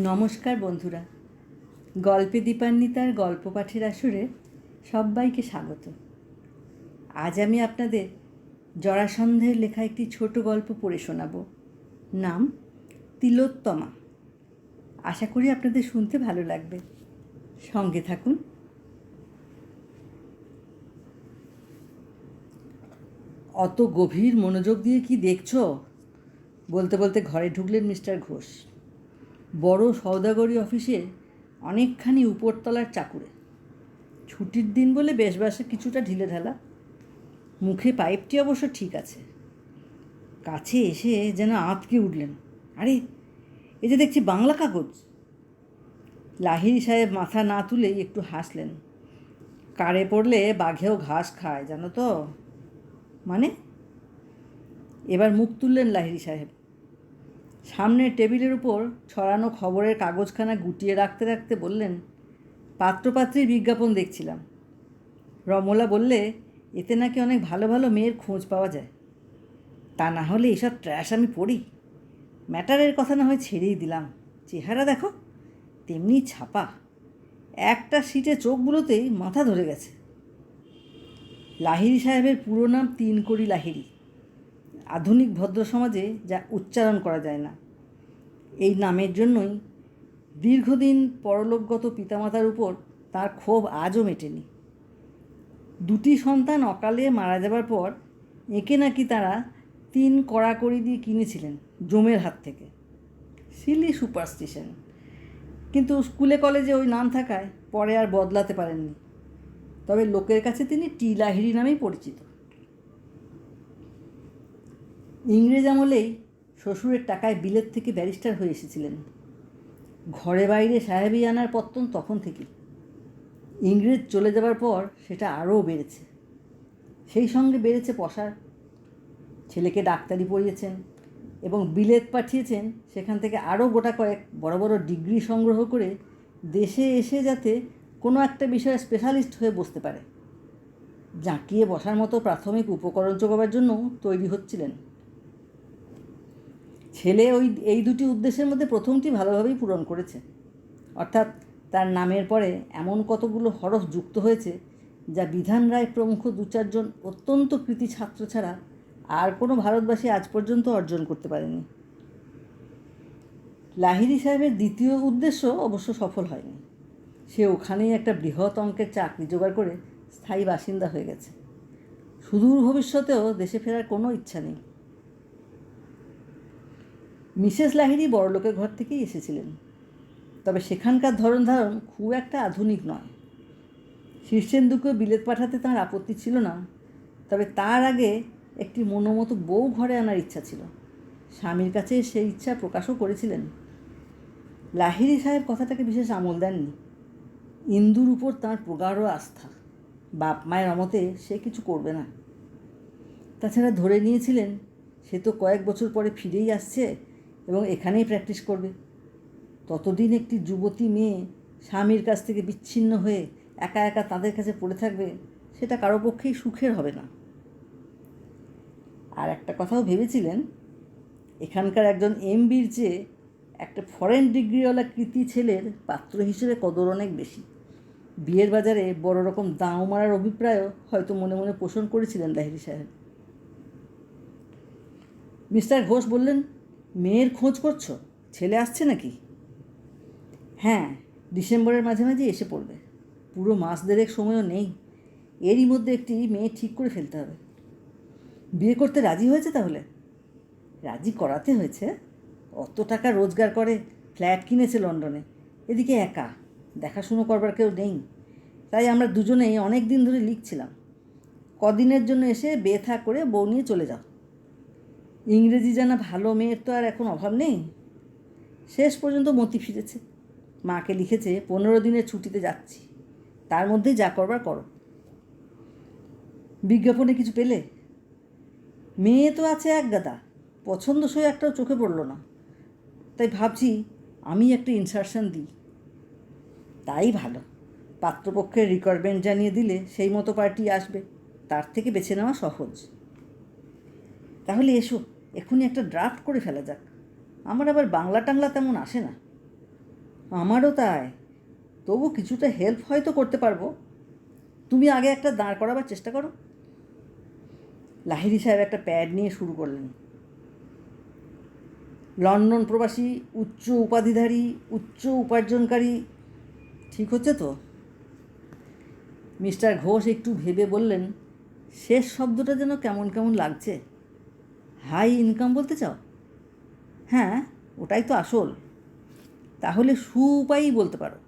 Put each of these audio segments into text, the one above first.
নমস্কার বন্ধুরা, গল্পে দীপান্বিতার গল্প পাঠের আসরে সবাইকে স্বাগত। আজ আমি আপনাদের জরাসন্ধের লেখা একটি ছোট গল্প পড়ে শোনাব। নাম তিলোত্তমা। আশা করি আপনাদের শুনতে ভালো লাগবে। সঙ্গে থাকুন। অত গভীর মনোযোগ দিয়ে কি দেখছো? বলতে বলতে ঘরে ঢুকলেন মিস্টার ঘোষ। বড় সওদাগরি অফিসে অনেকখানি উপরতলার চাকুরে। ছুটির দিন বলে বেশবাসে কিছুটা ঢিলেঢালা। মুখে পাইপটি অবশ্য ঠিক আছে। কাছে এসে যেন আঁতকে উঠলেন। আরে, এ যে দেখছি বাংলা কাগজ। লাহিড়ী সাহেব মাথা না তুলেই একটু হাসলেন। কারে পড়লে বাঘেও ঘাস খায় জানো তো। মানে? এবার মুখ তুললেন লাহিড়ী সাহেব। সামনের টেবিলের উপর ছড়ানো খবরের কাগজখানা গুটিয়ে রাখতে রাখতে বললেন, পাত্রপাত্রীর বিজ্ঞাপন দেখছিলাম। রমলা বললে এতে নাকি অনেক ভালো ভালো মেয়ের খোঁজ পাওয়া যায়। তা না হলে এসব ট্র্যাশ আমি পড়ি? ম্যাটারের কথা না হয় ছেড়েই দিলাম। চেহারা দেখো, তেমনি ছাপা। একটা সিটে চোখ বুলোতেই মাথা ধরে গেছে। লাহিড়ী সাহেবের পুরো নাম তিনকড়ি লাহিড়ী। আধুনিক ভদ্র সমাজে যা উচ্চারণ করা যায় না। এই নামের জন্যই দীর্ঘদিন পরলোকগত পিতামাতার উপর তার ক্ষোভ আজও মেটেনি। দুটি সন্তান অকালে মারা যাবার পর একে নাকি তারা 3 কড়াকড়ি দিয়ে কিনেছিলেন জমের হাত থেকে। Silly superstition. কিন্তু স্কুলে কলেজে ওই নাম থাকায় পরে আর বদলাতে পারেননি। তবে লোকের কাছে তিনি টি লাহিড়ী নামেই পরিচিত। ইংরেজ আমলেই শ্বশুরের টাকায় বিলেত থেকে ব্যারিস্টার হয়ে এসেছিলেন। ঘরে বাইরে সাহেবী আনার পত্তন তখন থেকেই। ইংরেজ চলে যাবার পর সেটা আরও বেড়েছে। সেই সঙ্গে বেড়েছে পসার। ছেলেকে ডাক্তারি পড়িয়েছেন এবং বিলেত পাঠিয়েছেন, সেখান থেকে আরও গোটা কয়েক বড় বড় ডিগ্রি সংগ্রহ করে দেশে এসে যাতে কোনো একটা বিষয়ে স্পেশালিস্ট হয়ে বসতে পারে। জাঁকিয়ে বসার মতো প্রাথমিক উপকরণ জোগাবার জন্য তৈরি হচ্ছিলেন। ছেলে এই দুটি উদ্দেশ্যের মধ্যে প্রথমটি ভালোভাবেই পূরণ করেছে। অর্থাৎ তার নামের পরে এমন কতগুলো হরফ যুক্ত হয়েছে যা বিধান রায় প্রমুখ 2-4 অত্যন্ত কৃতী ছাত্র ছাড়া আর কোনো ভারতবাসী আজ পর্যন্ত অর্জন করতে পারেনি। লাহিড়ী সাহেবের দ্বিতীয় উদ্দেশ্য অবশ্য সফল হয়নি। সে ওখানেই একটা বৃহৎ অঙ্কের চাকরি জোগাড় করে স্থায়ী বাসিন্দা হয়ে গেছে। সুদূর ভবিষ্যতেও দেশে ফেরার কোনো ইচ্ছা নেই। মিসেস লাহিড়ী বড়লোকের ঘর থেকেই এসেছিলেন, তবে সেখানকার ধরন ধারণ খুব একটা আধুনিক নয়। শীর্ষেন্দুকে বিলেত পাঠাতে তাঁর আপত্তি ছিল না, তবে তার আগে একটি মনোমতো বউ ঘরে আনার ইচ্ছা ছিল। স্বামীর কাছে সেই ইচ্ছা প্রকাশও করেছিলেন। লাহিড়ী সাহেব কথাটাকে বিশেষ আমল দেননি। ইন্দুর উপর তাঁর প্রগাঢ় আস্থা। বাপ মায়ের অমতে সে কিছু করবে না। তাছাড়া ধরে নিয়েছিলেন সে তো কয়েক বছর পরে ফিরেই আসছে এবং এখানেই প্র্যাকটিস করবে। ততদিন একটি যুবতী মেয়ে স্বামীর কাছ থেকে বিচ্ছিন্ন হয়ে একা একা তাদের কাছে পড়ে থাকবে, সেটা কারো পক্ষেই সুখের হবে না। আর একটা কথাও ভেবেছিলেন, এখানকার একজন এমবির চেয়ে একটা ফরেন ডিগ্রিওয়ালা কৃতি ছেলের পাত্র হিসেবে কদর অনেক বেশি। বিয়ের বাজারে বড় রকম দাঁও মারার অভিপ্রায়ও হয়তো মনে মনে পোষণ করেছিলেন লাহিড়ী সাহেব। মিস্টার ঘোষ বললেন, মেয়ের খোঁজ করছো? ছেলে আসছে নাকি? হ্যাঁ, ডিসেম্বরের মাঝামাঝি এসে পড়বে। পুরো মাস দেড়েক সময়ও নেই। এরই মধ্যে একটি মেয়ে ঠিক করে ফেলতে হবে। বিয়ে করতে রাজি হয়েছে তাহলে? রাজি করাতে হয়েছে। অত টাকা রোজগার করে, ফ্ল্যাট কিনেছে লন্ডনে। এদিকে একা, দেখাশুনো করবার কেউ নেই। তাই আমরা দুজনেই অনেক দিন ধরে লিখছিলাম, কদিনের জন্য এসে বেথা করে বউ নিয়ে চলে যাও। ইংরেজি জানা ভালো মেয়ের তো আর এখন অভাব নেই। শেষ পর্যন্ত মতি ফিরেছে। মাকে লিখেছে 15 দিনের ছুটিতে যাচ্ছি, তার মধ্যেই যা করবার করো। বিজ্ঞাপনে কিছু পেলে? মেয়ে তো আছে এক গাদা, পছন্দসই একটাও চোখে পড়ল না। তাই ভাবছি আমি একটা ইনসারশন দিই। তাই ভালো। পাত্রপক্ষের রিকোয়ারমেন্ট জানিয়ে দিলে সেই মতো পার্টি আসবে, তার থেকে বেছে নেওয়া সহজ। তাহলে এসো, এক্ষুনি একটা ড্রাফট করে ফেলা যাক। আমার আবার বাংলা টাংলা তেমন আসে না। আমারও তাই, তবু কিছুটা হেল্প হয়তো করতে পারবো। তুমি আগে একটা দাঁড় করাবার চেষ্টা করো। লাহিড়ী সাহেব একটা প্যাড নিয়ে শুরু করলেন। লন্ডন প্রবাসী, উচ্চ উপাধিধারী, উচ্চ উপার্জনকারী, ঠিক হচ্ছে তো? মিস্টার ঘোষ একটু ভেবে বললেন, শেষ শব্দটা যেন কেমন কেমন লাগছে। হাই ইনকাম বলতে চাও? হ্যাঁ, ওটাই তো আসল। তাহলে সুউপায়ই বলতে পারো।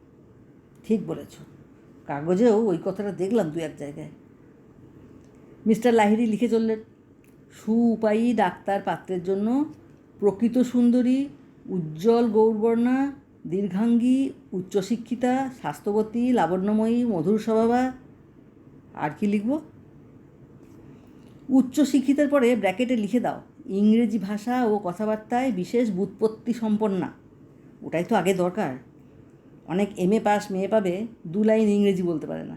ঠিক বলেছ, কাগজেও ওই কথাটা দেখলাম দু এক জায়গায়। মিস্টার লাহিড়ী লিখে চললেন, সুউপায়ী ডাক্তার পাত্রের জন্য প্রকৃত সুন্দরী, উজ্জ্বল গৌরবর্ণা, দীর্ঘাঙ্গী, উচ্চশিক্ষিতা, স্বাস্থ্যবতী, লাবণ্যময়ী, মধুর স্বভাবা। আর কি লিখব? উচ্চশিক্ষিতার পরে ব্র্যাকেটে লিখে দাও, ইংরেজি ভাষা ও কথাবার্তায় বিশেষ ব্যুৎপত্তি সম্পন্না। ওটাই তো আগে দরকার। অনেক এমএ পাস মেয়ে পাবে 2 লাইন ইংরেজি বলতে পারে না।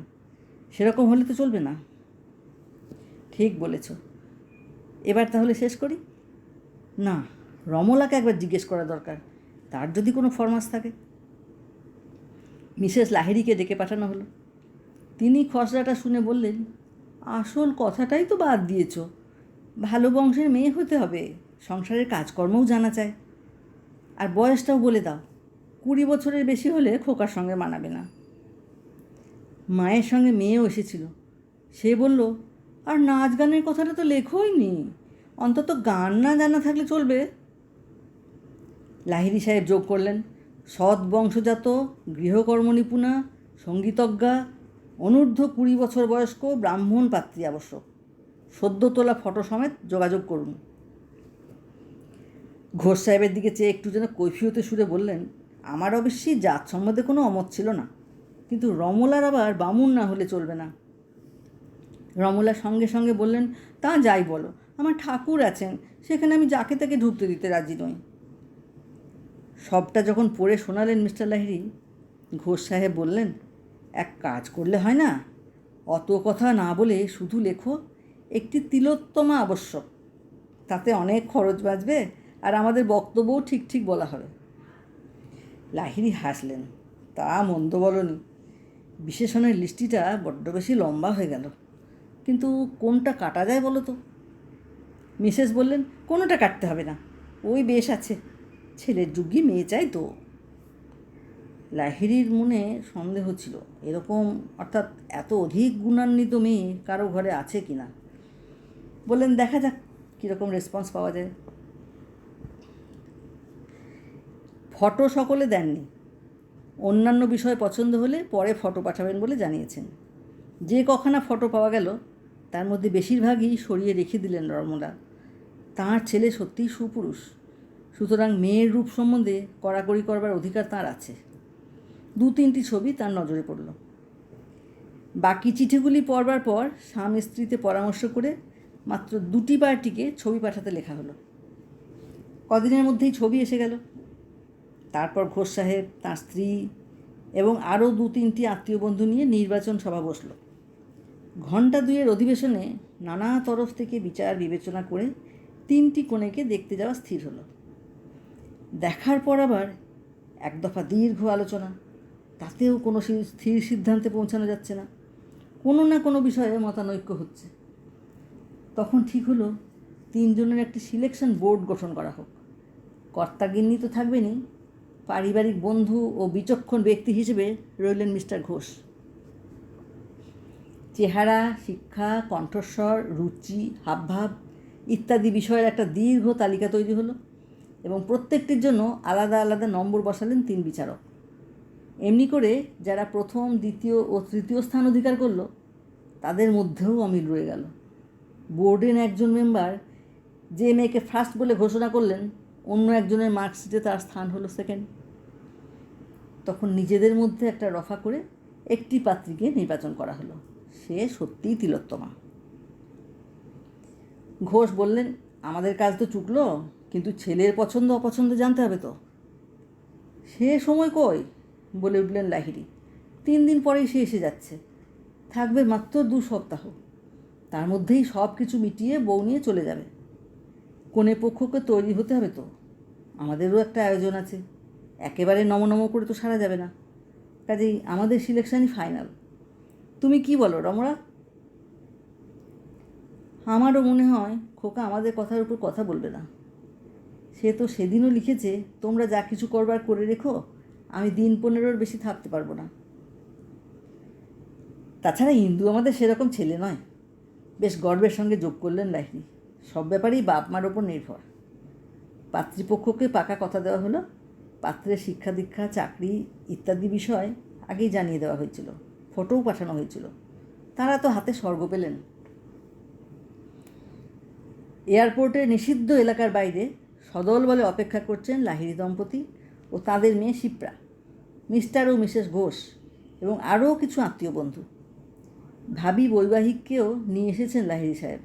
সেরকম হলে তো চলবে না। ঠিক বলেছ। এবার তাহলে শেষ করি? না, রমলাকে একবার জিজ্ঞেস করা দরকার, তার যদি কোনো ফরমাস থাকে। মিসেস লাহিড়ীকে ডেকে পাঠানো হলো। তিনি খসড়াটা শুনে বললেন, আসল কথাটাই তো বাদ দিয়েছ। ভালো বংশের মেয়ে হতে হবে, সংসারের কাজকর্মও জানা চায়। আর বয়সটাও বলে দাও, 20 বছরের বেশি হলে খোকার সঙ্গে মানাবে না। মায়ের সঙ্গে মেয়েও এসেছিল। সে বলল, আর নাচ গানের কথাটা তো লেখোই নি, অন্তত গান না জানা থাকলে চলবে। লাহিড়ী সাহেব যোগ করলেন, সৎ বংশজাত, গৃহকর্ম নিপুণা, সঙ্গীতজ্ঞা, অনূর্ধ্ব 20 বছর বয়স্ক ব্রাহ্মণ পাত্রী আবশ্যক। সদ্য তোলা ফটো সমেত যোগাযোগ করুন। ঘোষ সাহেবের দিকে চেয়ে একটু যেন কৈফিয়তে সুরে বললেন, আমার অবশ্যই জাত সম্বন্ধে কোনো অমত ছিল না, কিন্তু রমলার আবার বামুন না হলে চলবে না। রমলা সঙ্গে সঙ্গে বললেন, তা যাই বলো, আমার ঠাকুর আছেন, সেখানে আমি যাকে তাকে ঢুকতে দিতে রাজি নই। সবটা যখন পড়ে শোনালেন মিস্টার লাহিড়ী, ঘোষ সাহেব বললেন, এক কাজ করলে হয় না? অত কথা না বলে শুধু লেখো, একটি তিলোত্তমা আবশ্যক। তাতে অনেক খরচ বাঁচবে, আর আমাদের বক্তব্যও ঠিক ঠিক বলা হবে। লাহিড়ী হাসলেন, তা মন্দ বলনি। বিশেষণের লিস্টিটা বড্ড বেশি লম্বা হয়ে গেল, কিন্তু কোনটা কাটা যায় বলো তো? মিসেস বললেন, কোনোটা কাটতে হবে না, ওই বেশ আছে, ছেলের যোগ্যী মেয়ে চাই তো। লাহিড়ীর মনে সন্দেহ ছিল, এরকম অর্থাৎ এত অধিক গুণান্বিত মেয়ে কারো ঘরে আছে কি না। বললেন, দেখা যাক কীরকম রেসপন্স পাওয়া যায়। ফটো সকলে দেননি, অন্যান্য বিষয় পছন্দ হলে পরে ফটো পাঠাবেন বলে জানিয়েছেন। যে কখানা ফটো পাওয়া গেল তার মধ্যে বেশিরভাগই সরিয়ে রেখে দিলেন রমলা। তাঁর ছেলে সত্যিই সুপুরুষ, সুতরাং মেয়ের রূপ সম্বন্ধে কড়াকড়ি করবার অধিকার তাঁর আছে। 2-3টি ছবি তার নজরে পড়ল। বাকি চিঠিগুলি পড়বার পর স্বামী স্ত্রীতে পরামর্শ করে মাত্র 2টি পার্টিকে ছবি পাঠাতে লেখা হলো। কদিনের মধ্যেই ছবি এসে গেল। তারপর ঘোষ সাহেব, তাঁর স্ত্রী এবং আরও 2-3টি আত্মীয় বন্ধু নিয়ে নির্বাচন সভা বসল। ঘণ্টা 2-এর অধিবেশনে নানা তরফ থেকে বিচার বিবেচনা করে 3টি কনেকে দেখতে যাওয়া স্থির হলো। দেখার পর আবার এক দফা দীর্ঘ আলোচনা, তাতেও কোনো স্থির সিদ্ধান্তে পৌঁছানো যাচ্ছে না, কোনো না কোনো বিষয়ে মতানৈক্য হচ্ছে। তখন ঠিক হলো 3 জনের একটি সিলেকশন বোর্ড গঠন করা হোক। কর্তাগিন্নি তো থাকবেনই, পারিবারিক বন্ধু ও বিচক্ষণ ব্যক্তি হিসেবে রইলেন মিস্টার ঘোষ। চেহারা, শিক্ষা, কণ্ঠস্বর, রুচি, হাবভাব ইত্যাদি বিষয়ের একটা দীর্ঘ তালিকা তৈরি হলো এবং প্রত্যেকটির জন্য আলাদা আলাদা নম্বর বসালেন 3 বিচারক। এমনি করে যারা প্রথম, দ্বিতীয় ও তৃতীয় স্থান অধিকার করলো তাদের মধ্যেও অমিল রয়ে গেল। বোর্ডের একজন মেম্বার যে মেয়েকে ফার্স্ট বলে ঘোষণা করলেন, অন্য একজনের মার্কশিটে তার স্থান হলো সেকেন্ড। তখন নিজেদের মধ্যে একটা রফা করে একটি পাত্রীকে নির্বাচন করা হলো। সে সত্যিই তিলোত্তমা। ঘোষ বললেন, আমাদের কাজ তো চুকলো, কিন্তু ছেলের পছন্দ অপছন্দ জানতে হবে তো। সে সময় কই, বলে উঠলেন লাহিড়ী। 3 দিন পরেই সে এসে যাচ্ছে, থাকবে মাত্র 2 সপ্তাহ। তার মধ্যেই সব কিছু মিটিয়ে বউ নিয়ে চলে যাবে। কনে পক্ষকে তৈরি হতে হবে তো, আমাদেরও একটা আয়োজন আছে। একেবারে নমনম করে তো সারা যাবে না, কাজেই আমাদের সিলেকশানই ফাইনাল। তুমি কি বলো রমরা? আমারও মনে হয় খোকা আমাদের কথার উপর কথা বলবে না। সে তো সেদিনও লিখেছে, তোমরা যা কিছু করবার করে রেখো, আমি দিন 15-র বেশি থাকতে পারবো না। তাছাড়া ইন্দু আমাদের সেরকম ছেলে নয়। বেশ গর্বের সঙ্গে যোগ করলেন লাহিড়ী। সব ব্যাপারেই বাপ মার ওপর নির্ভর। পাত্রীপক্ষকে পাকা কথা দেওয়া হলো। পাত্রের শিক্ষা দীক্ষা, চাকরি ইত্যাদি বিষয় আগেই জানিয়ে দেওয়া হয়েছিল, ফটোও পাঠানো হয়েছিল। তারা তো হাতে স্বর্গ পেলেন। এয়ারপোর্টের নিষিদ্ধ এলাকার বাইরে সদল বলে অপেক্ষা করছেন লাহিড়ী দম্পতি ও তাদের মেয়ে শিপ্রা, মিস্টার ও মিসেস ঘোষ এবং আরও কিছু আত্মীয় বন্ধু। ভাবি বৈবাহিককেও নিয়ে এসেছেন লাহিড়ী সাহেব।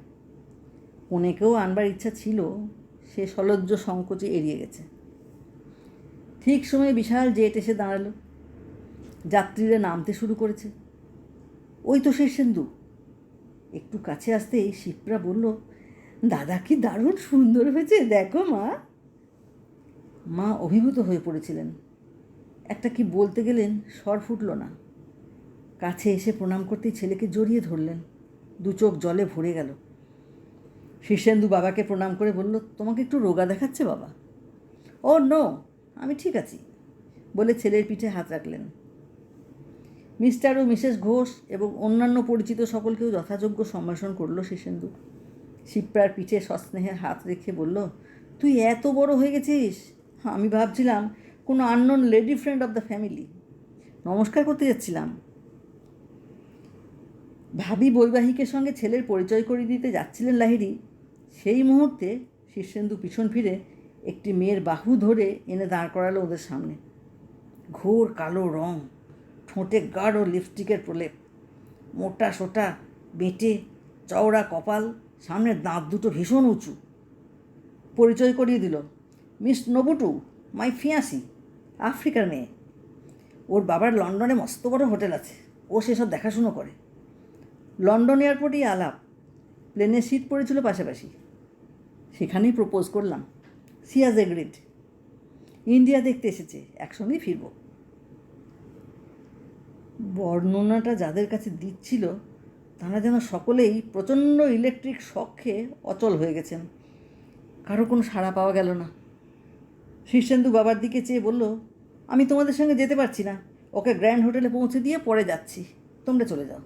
কনেকেও আনবার ইচ্ছা ছিল, সে সলজ্জ সংকোচে এড়িয়ে গেছে। ঠিক সময়ে বিশাল জেট এসে দাঁড়ালো। যাত্রীরা নামতে শুরু করেছে। ওই তো শীর্ষেন্দু। একটু কাছে আসতেই শিপ্রা বলল, দাদা কি দারুণ সুন্দর হয়েছে, দেখো মা। মা অভিভূত হয়ে পড়েছিলেন। একটা কি বলতে গেলেন, স্বর ফুটল না। কাছে এসে প্রণাম করতেই ছেলেকে জড়িয়ে ধরলেন। দু চোখ জলে ভরে গেল। শীর্ষেন্দু বাবাকে প্রণাম করে বলল, তোমাকে একটু রোগা দেখাচ্ছে বাবা। ও নো, আমি ঠিক আছি বলে ছেলের পিঠে হাত রাখলেন। মিস্টার ও মিসেস ঘোষ এবং অন্যান্য পরিচিত সকলকেও যথাযোগ্য সম্ভাষণ করল শীর্ষেন্দু। শিপ্রার পিঠে সস্নেহে হাত রেখে বলল, তুই এত বড় হয়ে গেছিস, আমি ভাবছিলাম কোনো unknown lady friend of the family. নমস্কার করতে যাচ্ছিলাম। ভাবি বৈবাহিকের সঙ্গে ছেলের পরিচয় করিয়ে দিতে যাচ্ছিলেন লাহিড়ী, সেই মুহূর্তে শীর্ষেন্দু পিছন ফিরে একটি মেয়ের বাহু ধরে এনে দাঁড় করালো ওদের সামনে। ঘোর কালো রং, ঠোঁটে গাঢ় লিপস্টিকের প্রলেপ, মোটা সোটা বেঁটে চওড়া কপাল, সামনের দাঁত দুটো ভীষণ উঁচু। পরিচয় করিয়ে দিল, মিস নবুটু, মাই ফিয়াসি, আফ্রিকার মেয়ে। ওর বাবার লন্ডনে মস্ত বড় হোটেল আছে, ও সেসব দেখাশুনো করে। লন্ডন এয়ারপোর্টেই আলাপ, প্লেনের সিট পড়েছিল পাশাপাশি। সেখানেই প্রপোজ করলাম। She has agreed. ইন্ডিয়া দেখতে এসেছে, একসঙ্গেই ফিরব। বর্ণনাটা যাদের কাছে দিচ্ছিল তারা যেন সকলেই প্রচণ্ড ইলেকট্রিক শক খেয়ে অচল হয়ে গেছেন। কারো কোনো সাড়া পাওয়া গেল না। শীর্ষেন্দু বাবার দিকে চেয়ে বলল, আমি তোমাদের সঙ্গে যেতে পারছি না, ওকে গ্র্যান্ড হোটেলে পৌঁছে দিয়ে পরে যাচ্ছি, তোমরা চলে যাও।